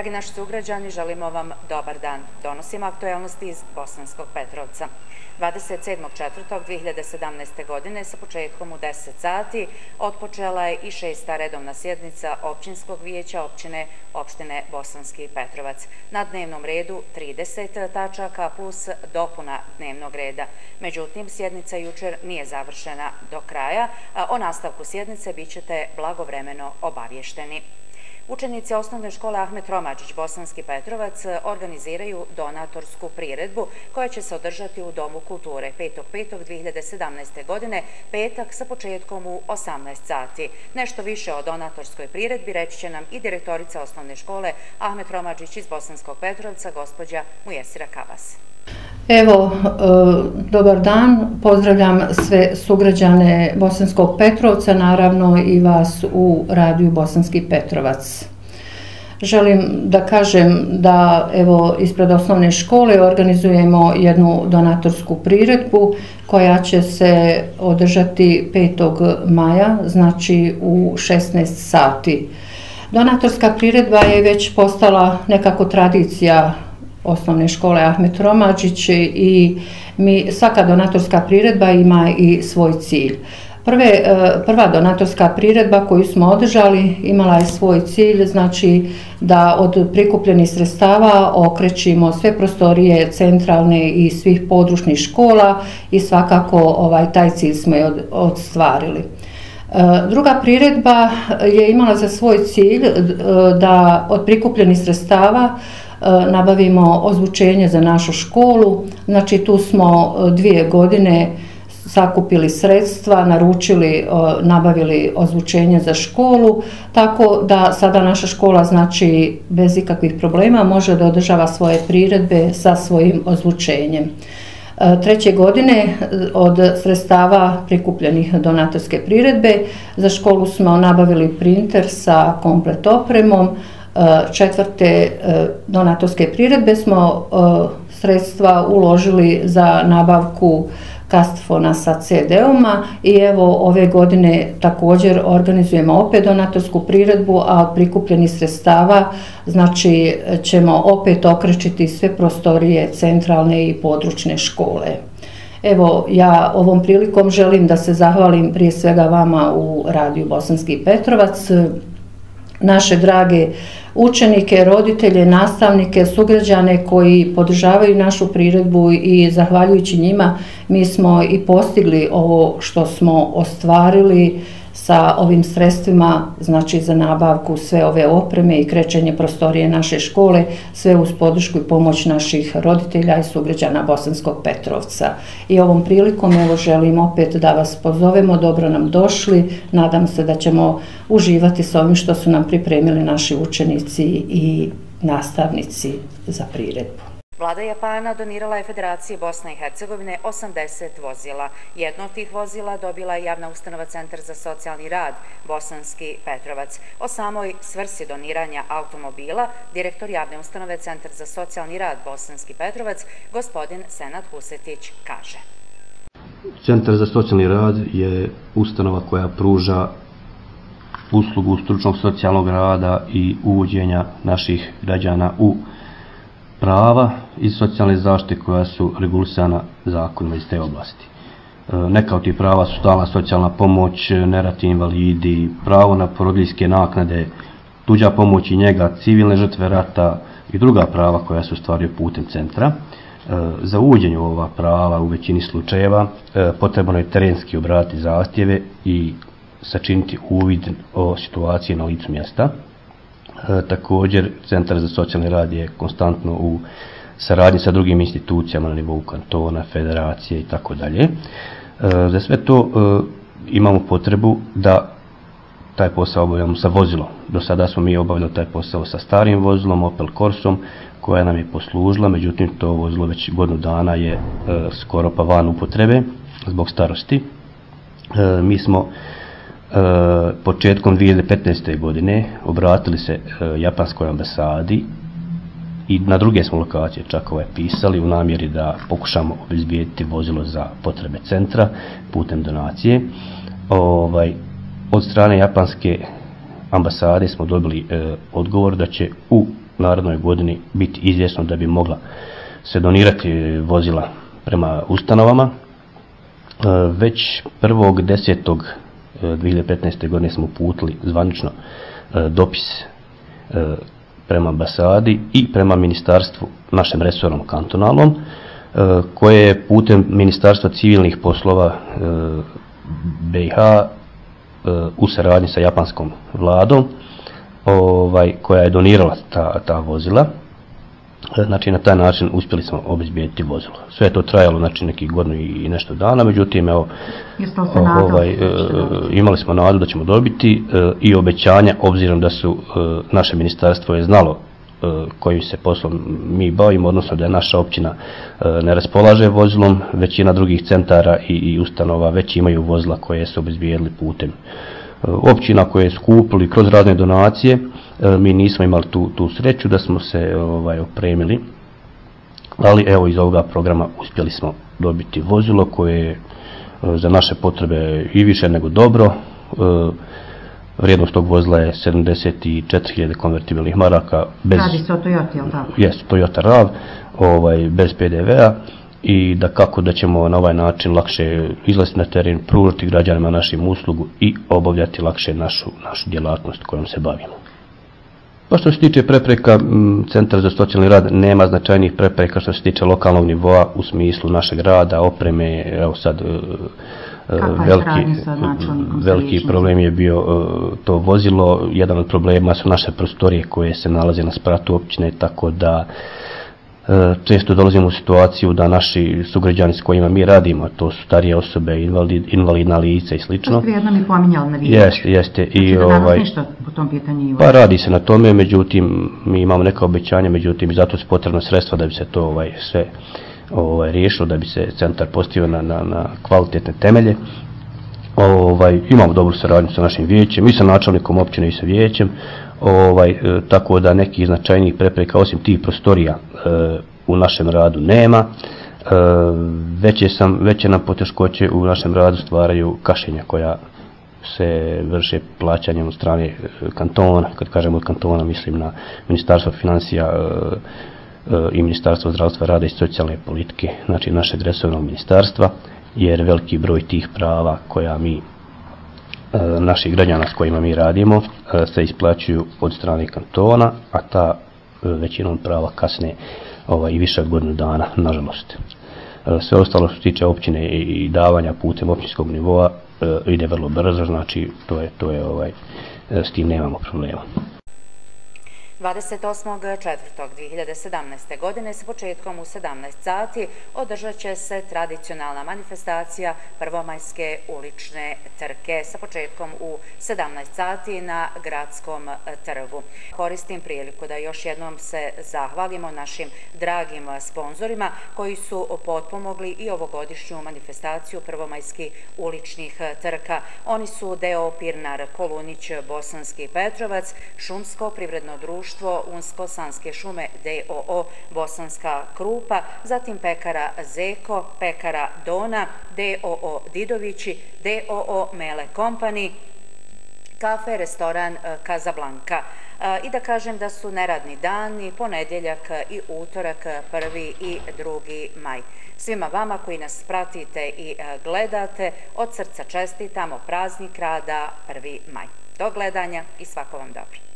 Dragi naši sugrađani, želimo vam dobar dan. Donosimo aktualnosti iz Bosanskog Petrovca. 27.4.2017. godine sa početkom u 10 sati otpočela je i 6. redovna sjednica Općinskog vijeća opštine Bosanski Petrovac. Na dnevnom redu 30 tačaka plus dopuna dnevnog reda. Međutim, sjednica jučer nije završena do kraja. O nastavku sjednice bit ćete blagovremeno obavješteni. Učenici osnovne škole Ahmet Romadžić Bosanski Petrovac organiziraju donatorsku priredbu koja će se održati u Domu kulture 5.5.2017. godine, petak sa početkom u 18 sati. Nešto više o donatorskoj priredbi reći će nam i direktorica osnovne škole Ahmet Romadžić iz Bosanskog Petrovca, gospođa Mujesira Kavas. Evo, dobar dan, pozdravljam sve sugrađane Bosanskog Petrovca, naravno i vas u radiju Bosanski Petrovac. Želim da kažem da evo ispred osnovne škole organizujemo jednu donatorsku priredbu koja će se održati 5. maja, znači u 16 sati. Donatorska priredba je već postala nekako tradicija osnovne škole Ahmet Romadžić i svaka donatorska priredba ima i svoj cilj. Prva donatorska priredba koju smo održali imala je svoj cilj, znači da od prikupljenih sredstava okrećimo sve prostorije centralne i svih područnih škola i svakako taj cilj smo je ostvarili. Druga priredba je imala za svoj cilj da od prikupljenih sredstava nabavimo ozvučenje za našu školu. Znači tu smo 2 godine sakupili sredstva, naručili, nabavili ozvučenje za školu, tako da sada naša škola znači bez ikakvih problema može da održava svoje priredbe sa svojim ozvučenjem. 3. godine od sredstava prikupljenih donatorske priredbe za školu smo nabavili printer sa komplet opremom. 4. donatorske priredbe smo sredstva uložili za nabavku kastfona sa CD-oma i evo ove godine također organizujemo opet donatorsku priredbu, a od prikupljenih sredstava znači ćemo opet okrečiti sve prostorije centralne i područne škole. Evo, ja ovom prilikom želim da se zahvalim prije svega vama u radiju Bosanski Petrovac, naše drage učenike, roditelje, nastavnike, sugrađane koji podržavaju našu priredbu i zahvaljujući njima mi smo i postigli ovo što smo ostvarili sa ovim sredstvima, znači za nabavku sve ove opreme i krećenje prostorije naše škole, sve uz podršku i pomoć naših roditelja i sugrađana Bosanskog Petrovca. I ovom prilikom evo želim opet da vas pozovemo, dobro nam došli, nadam se da ćemo uživati s ovim što su nam pripremili naši učenici i nastavnici za priredbu. Vlada Japana donirala je Federaciji Bosne i Hercegovine 80 vozila. Jedno od tih vozila dobila je javna ustanova Centar za socijalni rad Bosanski Petrovac. O samoj svrsi doniranja automobila direktor javne ustanove Centar za socijalni rad Bosanski Petrovac, gospodin Senad Husetić, kaže. Centar za socijalni rad je ustanova koja pruža uslugu stručnog socijalnog rada i uvođenja naših građana u prava iz socijalne zaštite koja su regulisana zakonima iz te oblasti. Neka od tih prava su stalna socijalna pomoć, neratni invalidi, pravo na porodiljske naknade, tuđa pomoć i njega, civilne žrtve rata i druga prava koja se ostvaruju putem centra. Za uvođenje ova prava u većini slučajeva potrebno je terenski obraditi zahtjeve i sačiniti uvid o situaciji na licu mjesta. Također, Centar za socijalni rad je konstantno u saradnji sa drugim institucijama na nivou kantona, federacije i tako dalje. Za sve to imamo potrebu da taj posao obavljamo sa vozilom. Do sada smo mi obavljali taj posao sa starim vozilom, Opel Corsom, koja nam je poslužila, međutim to vozilo već godinu dana je skoro pa van upotrebe zbog starosti. Mi smo početkom 2015. godine obratili se japanskoj ambasadi i na druge smo lokacije čak pisali u namjeri da pokušamo obezbijediti vozilo za potrebe centra putem donacije. Od strane japanske ambasade smo dobili odgovor da će u narednoj godini biti izvjesno da bi mogla se donirati vozila prema ustanovama. Već 1.10.2015. godine smo uputili zvanično dopis prema ambasadi i prema ministarstvu, našem resornom kantonalnom, koje je putem Ministarstva civilnih poslova BiH u saradnji sa japanskom vladom, koja je donirala ta vozila. Znači, na taj način uspjeli smo obezbijediti vozilo. Sve je to trajalo, znači, nekih godinu i nešto dana, međutim, evo, imali smo nadu da ćemo dobiti i obećanja, obzirom da su naše ministarstvo je znalo kojim se poslom mi bavimo, odnosno da je naša općina ne raspolaže vozilom, većina drugih centara i ustanova već imaju vozila koje su obezbijedili putem općina koje su kupili kroz razne donacije. Mi nismo imali tu sreću da smo se opremili, ali evo iz ovoga programa uspjeli smo dobiti vozilo koje je za naše potrebe i više nego dobro. Vrijednost tog vozila je 74.000 konvertibilnih maraka. Radi se o Toyota, je li tako? Jest, Toyota RAV, bez PDV-a, i da kako da ćemo na ovaj način lakše izlaziti na teren, pružiti građanima našim uslugu i obavljati lakše našu djelatnost kojom se bavimo. Pa što se tiče prepreka, Centar za socijalni rad nema značajnih prepreka što se tiče lokalnog nivoa u smislu našeg rada, opreme. Evo sad veliki problem je bio to vozilo. Jedan od problema su naše prostorije koje se nalaze na spratu općine, tako da često dolazimo u situaciju da naši sugrađani s kojima mi radimo, to su starije osobe, invalidna lica i slično. To ste jednom i pominjali na vijeću. Jeste. Znači da danas ništa po tom pitanju? Pa radi se na tome, međutim mi imamo neka obećanja, međutim i zato su potrebna sredstva da bi se to sve riješilo, da bi se centar postavio na kvalitetne temelje. Imamo dobru saradnju sa našim vijećem i sa načelnikom općine i sa vijećem, tako da nekih značajnijih prepreka osim tih prostorija u našem radu nema. Veće nam poteškoće u našem radu stvaraju kašnjenja koja se vrše plaćanjem od strane kantona. Kad kažemo od kantona mislim na Ministarstvo financija i Ministarstvo zdravstva, rada i socijalne politike, znači našeg resornog ministarstva, jer veliki broj tih prava koja naših građana s kojima mi radimo se isplaćuju od strane kantona, a ta većinom prava kasne i više od godinu dana, nažalost. Sve ostalo što se tiče općine i davanja putem općinskog nivoa ide vrlo brzo, znači s tim nemamo problema. 28.4.2017. godine s početkom u 17 sati održat će se tradicionalna manifestacija prvomajske ulične trke sa početkom u 17 sati na Gradskom trgu. Koristim priliku da još jednom se zahvalimo našim dragim sponzorima koji su potpomogli i ovogodišnju manifestaciju prvomajskih uličnih trka. Oni su D.O. Pirnar Kolunić Bosanski Petrovac, Šumsko privredno društvo Unsko-Sanske šume D.O.O. Bosanska Krupa, zatim pekara Zeko, pekara Dona, D.O.O. Didovići, D.O.O. Mele Company, kafe, restoran Casablanca. I da kažem da su neradni dani ponedjeljak i utorak 1. i 2. maj. Svima vama koji nas pratite i gledate, od srca čestitamo praznik rada 1. maj. Do gledanja i svako vam dobro.